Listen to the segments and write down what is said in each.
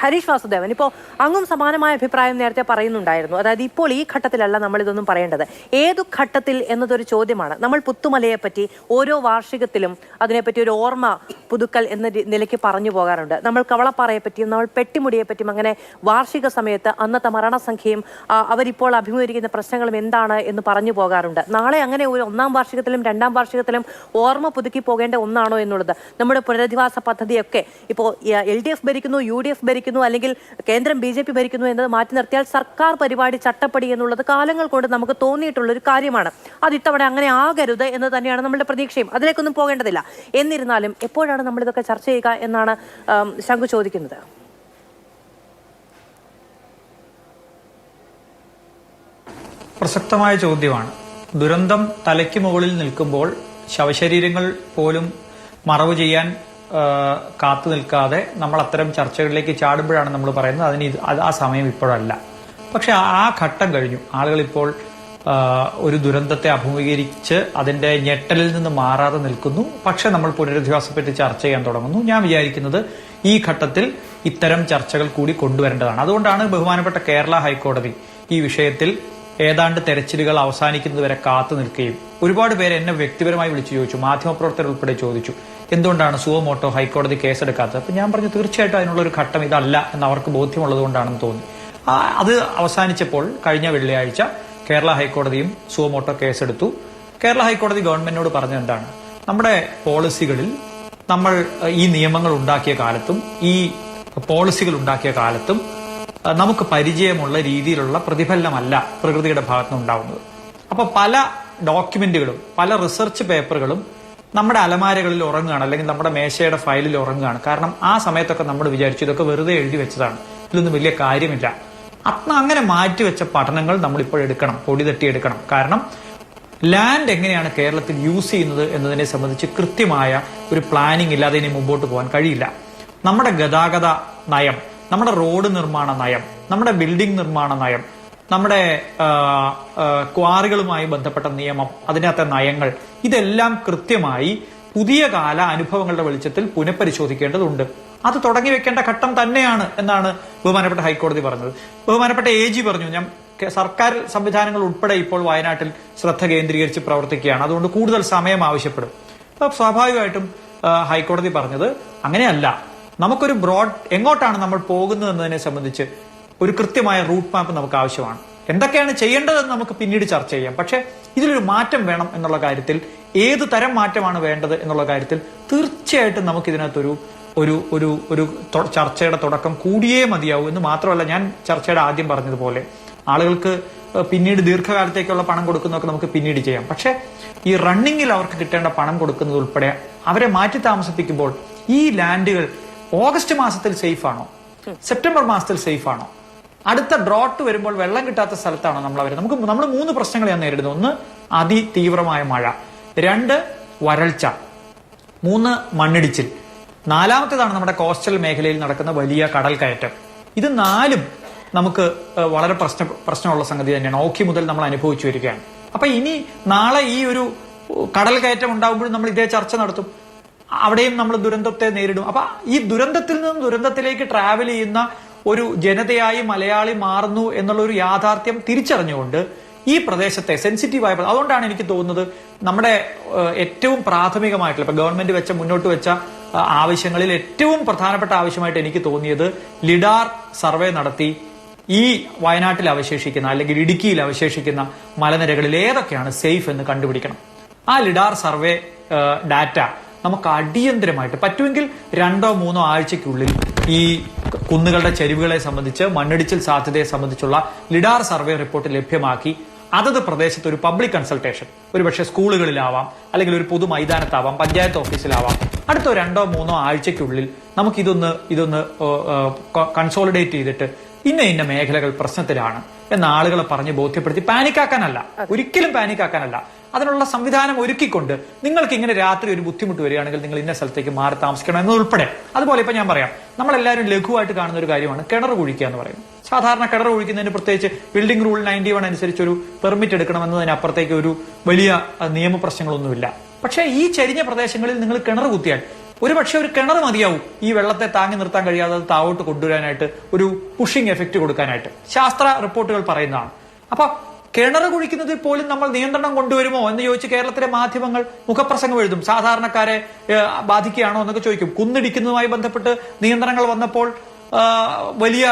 ഹരീഷ് വാസുദേവൻ, ഇപ്പോൾ അങ്ങും സമാനമായ അഭിപ്രായം നേരത്തെ പറയുന്നുണ്ടായിരുന്നു. അതായത് ഇപ്പോൾ ഈ ഘട്ടത്തിലല്ല നമ്മൾ ഇതൊന്നും പറയേണ്ടത്, ഏതു ഘട്ടത്തിൽ എന്നതൊരു ചോദ്യമാണ്. നമ്മൾ പുത്തുമലയെ പറ്റി ഓരോ വാർഷികത്തിലും അതിനെപ്പറ്റി ഒരു ഓർമ്മ പുതുക്കൽ എന്ന നിലയ്ക്ക് പറഞ്ഞു പോകാറുണ്ട്. നമ്മൾ കവളപ്പാറയെ പറ്റിയും നമ്മൾ പെട്ടിമുടിയെ പറ്റിയും അങ്ങനെ വാർഷിക സമയത്ത് അന്നത്തെ മരണസംഖ്യയും അവരിപ്പോൾ അഭിമുഖീകരിക്കുന്ന പ്രശ്നങ്ങളും എന്താണ് എന്ന് പറഞ്ഞു പോകാറുണ്ട്. നാളെ അങ്ങനെ ഒരു 1-ാം വാർഷികത്തിലും 2-ാം വാർഷികത്തിലും ഓർമ്മ പുതുക്കി പോകേണ്ട ഒന്നാണോ എന്നുള്ളത്. നമ്മുടെ പുനരധിവാസ പദ്ധതിയൊക്കെ ഇപ്പോൾ LDF ഭരിക്കുന്നു, UDF ഭരിക്കുന്നു, അല്ലെങ്കിൽ കേന്ദ്രം BJP ഭരിക്കുന്നു എന്നത് മാറ്റി നിർത്തിയാൽ സർക്കാർ പരിപാടി ചട്ടപ്പടി എന്നുള്ളത് കാലങ്ങൾ കൊണ്ട് നമുക്ക് തോന്നിയിട്ടുള്ളൊരു കാര്യമാണ്. അത് ഇത്തവണ അങ്ങനെ ആകരുത് എന്ന് തന്നെയാണ് നമ്മുടെ പ്രതീക്ഷയും. അതിലേക്കൊന്നും പോകേണ്ടതില്ല. എന്നിരുന്നാലും എപ്പോഴാണ് നമ്മളിതൊക്കെ ചർച്ച ചെയ്യുക എന്നാണ് ശങ്കു ചോദിക്കുന്നത്. പ്രസക്തമായ ചോദ്യമാണ്. ദുരന്തം തലയ്ക്ക് മുകളിൽ നിൽക്കുമ്പോൾ ശവശരീരങ്ങൾ പോലും മറവ് ചെയ്യാൻ കാത്തു നിൽക്കാതെ നമ്മൾ അത്തരം ചർച്ചകളിലേക്ക് ചാടുമ്പോഴാണ് നമ്മൾ പറയുന്നത് അതിന് ആ സമയം ഇപ്പോഴല്ല. പക്ഷെ ആ ഘട്ടം കഴിഞ്ഞു. ആളുകൾ ഇപ്പോൾ ഒരു ദുരന്തത്തെ അഭിമുഖീകരിച്ച് അതിന്റെ ഞെട്ടലിൽ നിന്ന് മാറാതെ നിൽക്കുന്നു. പക്ഷെ നമ്മൾ പുനരധിവാസത്തെപ്പറ്റി ചർച്ച ചെയ്യാൻ തുടങ്ങുന്നു. ഞാൻ വിചാരിക്കുന്നത് ഈ ഘട്ടത്തിൽ ഇത്തരം ചർച്ചകൾ കൂടി കൊണ്ടുവരേണ്ടതാണ്. അതുകൊണ്ടാണ് ബഹുമാനപ്പെട്ട കേരള ഹൈക്കോടതി ഈ വിഷയത്തിൽ ഏതാണ്ട് തെരച്ചിലുകൾ അവസാനിക്കുന്നതുവരെ കാത്തു നിൽക്കുകയും ഒരുപാട് പേര് എന്നെ വ്യക്തിപരമായി വിളിച്ചു ചോദിച്ചു, മാധ്യമപ്രവർത്തകർ ഉൾപ്പെടെ ചോദിച്ചു, എന്തുകൊണ്ടാണ് സുവമോട്ടോ ഹൈക്കോടതി കേസെടുക്കാത്തത്. അപ്പൊ ഞാൻ പറഞ്ഞു തീർച്ചയായിട്ടും അതിനുള്ള ഒരു ഘട്ടം ഇതല്ല എന്ന് അവർക്ക് ബോധ്യമുള്ളത് കൊണ്ടാണെന്ന് തോന്നി. അത് അവസാനിച്ചപ്പോൾ കഴിഞ്ഞ വെള്ളിയാഴ്ച കേരള ഹൈക്കോടതിയും സുവമോട്ടോ കേസെടുത്തു. കേരള ഹൈക്കോടതി ഗവൺമെന്റിനോട് പറഞ്ഞത് എന്താണ്, നമ്മുടെ പോളിസികളിൽ നമ്മൾ ഈ നിയമങ്ങൾ ഉണ്ടാക്കിയ കാലത്തും ഈ പോളിസികൾ ഉണ്ടാക്കിയ കാലത്തും നമുക്ക് പരിചയമുള്ള രീതിയിലുള്ള പ്രതിഫലനമല്ല പ്രകൃതിയുടെ ഭാഗത്തുനിന്ന് ഉണ്ടാവുന്നത്. അപ്പൊ പല ഡോക്യുമെന്റുകളും പല റിസർച്ച് പേപ്പറുകളും നമ്മുടെ അലമാരകളിൽ ഉറങ്ങുകയാണ്, അല്ലെങ്കിൽ നമ്മുടെ മേശയുടെ ഫയലിൽ ഉറങ്ങുകയാണ്. കാരണം ആ സമയത്തൊക്കെ നമ്മൾ വിചാരിച്ചു ഇതൊക്കെ വെറുതെ എഴുതി വെച്ചതാണ്, ഇതിലൊന്നും വലിയ കാര്യമില്ല. അങ്ങനെ മാറ്റിവെച്ച പഠനങ്ങൾ നമ്മളിപ്പോൾ എടുക്കണം, പൊടി തട്ടിയെടുക്കണം. കാരണം ലാൻഡ് എങ്ങനെയാണ് കേരളത്തിൽ യൂസ് ചെയ്യുന്നത് എന്നതിനെ സംബന്ധിച്ച് കൃത്യമായ ഒരു പ്ലാനിംഗ് ഇല്ലാതെ ഇനി മുമ്പോട്ട് പോകാൻ കഴിയില്ല. നമ്മുടെ ഗതാഗത നയം, നമ്മുടെ റോഡ് നിർമ്മാണ നയം, നമ്മുടെ ബിൽഡിംഗ് നിർമ്മാണ നയം, നമ്മുടെ ക്വാറികളുമായി ബന്ധപ്പെട്ട നിയമം, അതിനകത്തെ നയങ്ങൾ, ഇതെല്ലാം കൃത്യമായി പുതിയ കാല അനുഭവങ്ങളുടെ വെളിച്ചത്തിൽ പുനഃപരിശോധിക്കേണ്ടതുണ്ട്. അത് തുടങ്ങി വെക്കേണ്ട ഘട്ടം തന്നെയാണ് എന്നാണ് ബഹുമാനപ്പെട്ട ഹൈക്കോടതി പറഞ്ഞത്. ബഹുമാനപ്പെട്ട AG പറഞ്ഞു, ഞാൻ സർക്കാർ സംവിധാനങ്ങൾ ഉൾപ്പെടെ ഇപ്പോൾ വയനാട്ടിൽ ശ്രദ്ധ കേന്ദ്രീകരിച്ച് പ്രവർത്തിക്കുകയാണ്, അതുകൊണ്ട് കൂടുതൽ സമയം ആവശ്യപ്പെടും. അപ്പൊ സ്വാഭാവികമായിട്ടും ഹൈക്കോടതി പറഞ്ഞത് അങ്ങനെയല്ല, നമുക്കൊരു എങ്ങോട്ടാണ് നമ്മൾ പോകുന്നത് എന്നതിനെ സംബന്ധിച്ച് ഒരു കൃത്യമായ റൂട്ട് മാപ്പ് നമുക്ക് ആവശ്യമാണ്. എന്തൊക്കെയാണ് ചെയ്യേണ്ടതെന്ന് നമുക്ക് പിന്നീട് ചർച്ച ചെയ്യാം. പക്ഷെ ഇതിലൊരു മാറ്റം വേണം എന്നുള്ള കാര്യത്തിൽ, ഏത് തരം മാറ്റമാണ് വേണ്ടത് എന്നുള്ള കാര്യത്തിൽ തീർച്ചയായിട്ടും നമുക്ക് ഇതിനകത്തൊരു ഒരു ഒരു ഒരു ചർച്ചയുടെ തുടക്കം കൂടിയേ മതിയാവൂ. എന്ന് മാത്രമല്ല, ഞാൻ ചർച്ചയുടെ ആദ്യം പറഞ്ഞതുപോലെ ആളുകൾക്ക് പിന്നീട് ദീർഘകാലത്തേക്കുള്ള പണം കൊടുക്കുന്നതൊക്കെ നമുക്ക് പിന്നീട് ചെയ്യാം. പക്ഷെ ഈ റണ്ണിങ്ങിൽ അവർക്ക് കിട്ടേണ്ട പണം കൊടുക്കുന്നത് ഉൾപ്പെടെ അവരെ മാറ്റി താമസിപ്പിക്കുമ്പോൾ ഈ ലാൻഡുകൾ ഓഗസ്റ്റ് മാസത്തിൽ സേഫ് ആണോ, സെപ്റ്റംബർ മാസത്തിൽ സേഫ് ആണോ, അടുത്ത ഡ്രോട്ട് വരുമ്പോൾ വെള്ളം കിട്ടാത്ത സ്ഥലത്താണോ നമ്മൾ 3 പ്രശ്നങ്ങൾ ഞാൻ നേരിടുന്നു. 1, അതിതീവ്രമായ മഴ. 2, വരൾച്ച. 3, മണ്ണിടിച്ചിൽ. 4ാമത്തേതാണ് നമ്മുടെ കോസ്റ്റൽ മേഖലയിൽ നടക്കുന്ന വലിയ കടൽ കയറ്റം. ഇത് 4ഉം നമുക്ക് വളരെ പ്രശ്നമുള്ള സംഗതി തന്നെയാണ്. ഓഖി മുതൽ നമ്മൾ അനുഭവിച്ചു വരികയാണ്. അപ്പൊ ഇനി നാളെ ഈ ഒരു കടൽ കയറ്റം ഉണ്ടാകുമ്പോഴും നമ്മൾ ഇതേ ചർച്ച നടത്തും, അവിടെയും നമ്മൾ ദുരന്തത്തെ നേരിടും. അപ്പൊ ഈ ദുരന്തത്തിൽ നിന്നും ദുരന്തത്തിലേക്ക് ട്രാവൽ ചെയ്യുന്ന ഒരു ജനതയായി മലയാളി മാറുന്നു എന്നുള്ള ഒരു യാഥാർത്ഥ്യം തിരിച്ചറിഞ്ഞുകൊണ്ട് ഈ പ്രദേശത്തെ സെൻസിറ്റീവായ, അതുകൊണ്ടാണ് എനിക്ക് തോന്നുന്നത് നമ്മുടെ ഏറ്റവും പ്രാഥമികമായിട്ടുള്ള ഇപ്പൊ ഗവൺമെന്റ് മുന്നോട്ട് വെച്ച ആവശ്യങ്ങളിൽ ഏറ്റവും പ്രധാനപ്പെട്ട ആവശ്യമായിട്ട് എനിക്ക് തോന്നിയത് ലിഡാർ സർവേ നടത്തി ഈ വയനാട്ടിൽ അവശേഷിക്കുന്ന അല്ലെങ്കിൽ ഇടുക്കിയിൽ അവശേഷിക്കുന്ന മലനിരകളിൽ ഏതൊക്കെയാണ് സേഫ് എന്ന് കണ്ടുപിടിക്കണം. ആ ലിഡാർ സർവേ ഡാറ്റ നമുക്ക് അടിയന്തരമായിട്ട് പറ്റുമെങ്കിൽ 2-3 ആഴ്ചയ്ക്കുള്ളിൽ ഈ കുന്നുകളുടെ ചരിവുകളെ സംബന്ധിച്ച്, മണ്ണിടിച്ചിൽ സാധ്യതയെ സംബന്ധിച്ചുള്ള ലിഡാർ സർവേ റിപ്പോർട്ട് ലഭ്യമാക്കി അതത് പ്രദേശത്ത് ഒരു പബ്ലിക് കൺസൾട്ടേഷൻ, ഒരുപക്ഷെ സ്കൂളുകളിലാവാം, അല്ലെങ്കിൽ ഒരു പൊതു മൈതാനത്താവാം, പഞ്ചായത്ത് ഓഫീസിലാവാം, അടുത്ത 2-3 ആഴ്ചയ്ക്കുള്ളിൽ നമുക്ക് ഇതൊന്ന് കൺസോളിഡേറ്റ് ചെയ്തിട്ട് ഇന്ന മേഖലകൾ പ്രശ്നത്തിലാണ് എന്ന ആളുകളെ പറഞ്ഞ് ബോധ്യപ്പെടുത്തി പാനിക്കാക്കാനല്ല, ഒരിക്കലും പാനിക്കാക്കാനല്ല, അതിനുള്ള സംവിധാനം ഒരുക്കിക്കൊണ്ട് നിങ്ങൾക്ക് ഇങ്ങനെ രാത്രി ഒരു ബുദ്ധിമുട്ട് വരികയാണെങ്കിൽ നിങ്ങൾ ഇന്ന സ്ഥലത്തേക്ക് മാറി താമസിക്കണം എന്നതുൾപ്പെടെ. അതുപോലെ ഇപ്പൊ ഞാൻ പറയാം, നമ്മളെല്ലാവരും ലഘുവായിട്ട് കാണുന്ന ഒരു കാര്യമാണ് കിണർ കുഴിക്കുക എന്ന് പറയുന്നത്. സാധാരണ കിണർ കുഴിക്കുന്നതിന് പ്രത്യേകിച്ച് ബിൽഡിംഗ് റൂൾ 91 അനുസരിച്ച് ഒരു പെർമിറ്റ് എടുക്കണമെന്നതിനപ്പുറത്തേക്ക് ഒരു വലിയ നിയമപ്രശ്നങ്ങളൊന്നുമില്ല. പക്ഷേ ഈ ചരിഞ്ഞ പ്രദേശങ്ങളിൽ നിങ്ങൾ കിണർ കുത്തിയാൽ ഒരുപക്ഷെ ഒരു കിണർ മതിയാവും ഈ വെള്ളത്തെ താങ്ങി നിർത്താൻ കഴിയാതെ അത് താവോട്ട് കൊണ്ടുവരാനായിട്ട്, ഒരു പുഷിംഗ് എഫക്റ്റ് കൊടുക്കാനായിട്ട്. ശാസ്ത്ര റിപ്പോർട്ടുകൾ പറയുന്നതാണ്. അപ്പൊ കിണർ കുഴിക്കുന്നതിൽ പോലും നമ്മൾ നിയന്ത്രണം കൊണ്ടുവരുമോ എന്ന് ചോദിച്ച് കേരളത്തിലെ മാധ്യമങ്ങൾ മുഖപ്രസംഗം എഴുതും. സാധാരണക്കാരെ ബാധിക്കുകയാണോ എന്നൊക്കെ ചോദിക്കും. കുന്നിടിക്കുന്നതുമായി ബന്ധപ്പെട്ട് നിയന്ത്രണങ്ങൾ വന്നപ്പോൾ വലിയ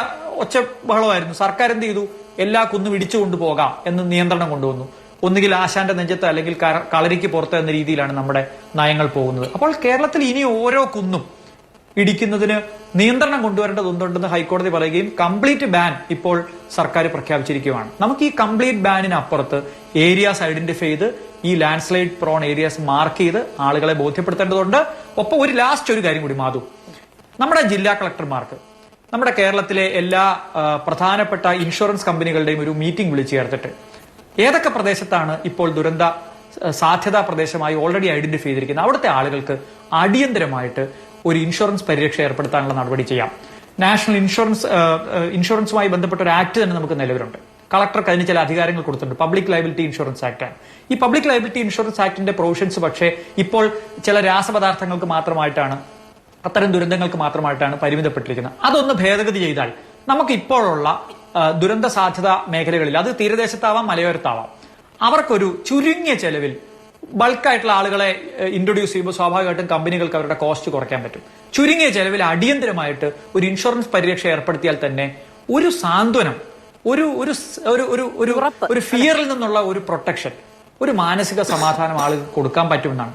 ഒച്ച ബഹളമായിരുന്നു. സർക്കാർ എന്ത് ചെയ്തു? എല്ലാ കുന്നും ഇടിച്ചു കൊണ്ടുപോകാം എന്ന് നിയന്ത്രണം കൊണ്ടുവന്നു. ഒന്നുകിൽ ആശാന്റെ നെഞ്ചത്ത് അല്ലെങ്കിൽ കളരിക്ക് പുറത്ത് എന്ന രീതിയിലാണ് നമ്മുടെ നയങ്ങൾ പോകുന്നത്. അപ്പോൾ കേരളത്തിൽ ഇനി ഓരോ കുന്നും ഇടിക്കുന്നതിന് നിയന്ത്രണം കൊണ്ടുവരേണ്ടതുണ്ടെന്ന് ഹൈക്കോടതി പറയുകയും കംപ്ലീറ്റ് ബാൻ ഇപ്പോൾ സർക്കാർ പ്രഖ്യാപിച്ചിരിക്കുകയാണ്. നമുക്ക് ഈ കംപ്ലീറ്റ് ബാനിന് അപ്പുറത്ത് ഏരിയാസ് ഐഡന്റിഫൈ ചെയ്ത് ഈ land slide prawn areas mark ചെയ്ത് ആളുകളെ ബോധ്യപ്പെടുത്തേണ്ടതുണ്ട്. ഒപ്പം ഒരു കാര്യം കൂടി മാധു, നമ്മുടെ ജില്ലാ കളക്ടർമാർക്ക് നമ്മുടെ കേരളത്തിലെ എല്ലാ പ്രധാനപ്പെട്ട ഇൻഷുറൻസ് കമ്പനികളുടെയും ഒരു മീറ്റിംഗ് വിളിച്ചു ചേർത്തിട്ട് ഏതൊക്കെ പ്രദേശത്താണ് ഇപ്പോൾ ദുരന്ത സാധ്യതാ പ്രദേശമായി ഓൾറെഡി ഐഡന്റിഫൈ ചെയ്തിരിക്കുന്നത് അവിടുത്തെ ആളുകൾക്ക് അടിയന്തരമായിട്ട് ഒരു ഇൻഷുറൻസ് പരിരക്ഷ ഏർപ്പെടുത്താനുള്ള നടപടി ചെയ്യാം. നാഷണൽ ഇൻഷുറൻസുമായി ബന്ധപ്പെട്ട ഒരു ആക്ട് തന്നെ നമുക്ക് നിലവിലുണ്ട്. കളക്ടർക്ക് അതിന് ചില അധികാരങ്ങൾ കൊടുത്തിട്ടുണ്ട്. പബ്ലിക് ലയബിലിറ്റി ഇൻഷുറൻസ് ആക്ട് ആണ്. ഈ പബ്ലിക് ലയബിലിറ്റി ഇൻഷുറൻസ് ആക്ടിന്റെ പ്രൊവിഷൻസ് പക്ഷേ ഇപ്പോൾ ചില രാസപദാർത്ഥങ്ങൾക്ക് മാത്രമായിട്ടാണ്, അത്തരം ദുരന്തങ്ങൾക്ക് മാത്രമായിട്ടാണ് പരിമിതപ്പെട്ടിരിക്കുന്നത്. അതൊന്ന് ഭേദഗതി ചെയ്താൽ നമുക്ക് ഇപ്പോഴുള്ള ദുരന്ത സാധ്യത മേഖലകളിൽ, അത് തീരദേശത്താവാം മലയോരത്താവാം, അവർക്കൊരു ചുരുങ്ങിയ ചെലവിൽ ബൾക്കായിട്ടുള്ള ആളുകളെ ഇൻട്രൊഡ്യൂസ് ചെയ്യുമ്പോൾ സ്വാഭാവികമായിട്ടും കമ്പനികൾക്ക് അവരുടെ കോസ്റ്റ് കുറയ്ക്കാൻ പറ്റും. ചുരുങ്ങിയ ചെലവിൽ അടിയന്തരമായിട്ട് ഒരു ഇൻഷുറൻസ് പരിരക്ഷ ഏർപ്പെടുത്തിയാൽ തന്നെ ഒരു സാന്ത്വനം, ഒരു ഫിയറിൽ നിന്നുള്ള ഒരു പ്രൊട്ടക്ഷൻ, ഒരു മാനസിക സമാധാനം ആളുകൾക്ക് കൊടുക്കാൻ പറ്റുമെന്നാണ്.